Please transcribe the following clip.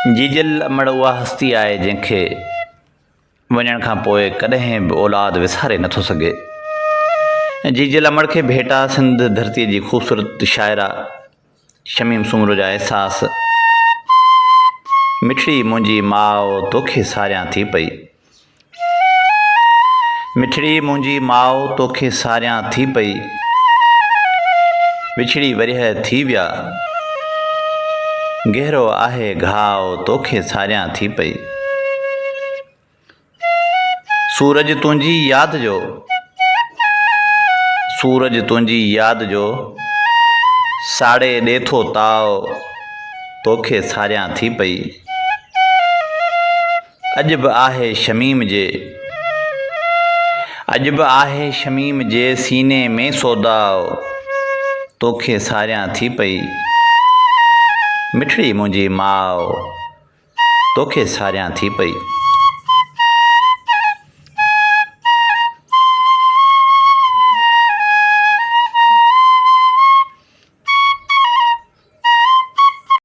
जीजल अमड़ उहा हस्ती आहे जंहिंखे वञण खां पोइ कॾहिं बि औलाद विसारे नथो सघे। जीजल अमड़ खे भेटा सिंध धरतीअ जी ख़ूबसूरत शाइरा शमीम सूमरो जा एहसास। मिठड़ी मुंहिंजी माउ तोखे सारियां थी पई, मिठड़ी मुंहिंजी माउ तोखे सारियां थी पई, विछड़ी वरिह थी विया, गहरो आहे घाव तोखे सारियां थी पई। सूरज तुंहिंजी यादि जो, सूरज तुंहिंजी यादि जो साड़े ॾे थो ताव तोखे सारियां थी पई। अॼु बि आहे शमीम जे, अॼु बि आहे शमीम जे सीने में सौदाव तोखे सारियां थी पई, मिठड़ी मुंहिंजी माउ तोखे सारियां थी पई।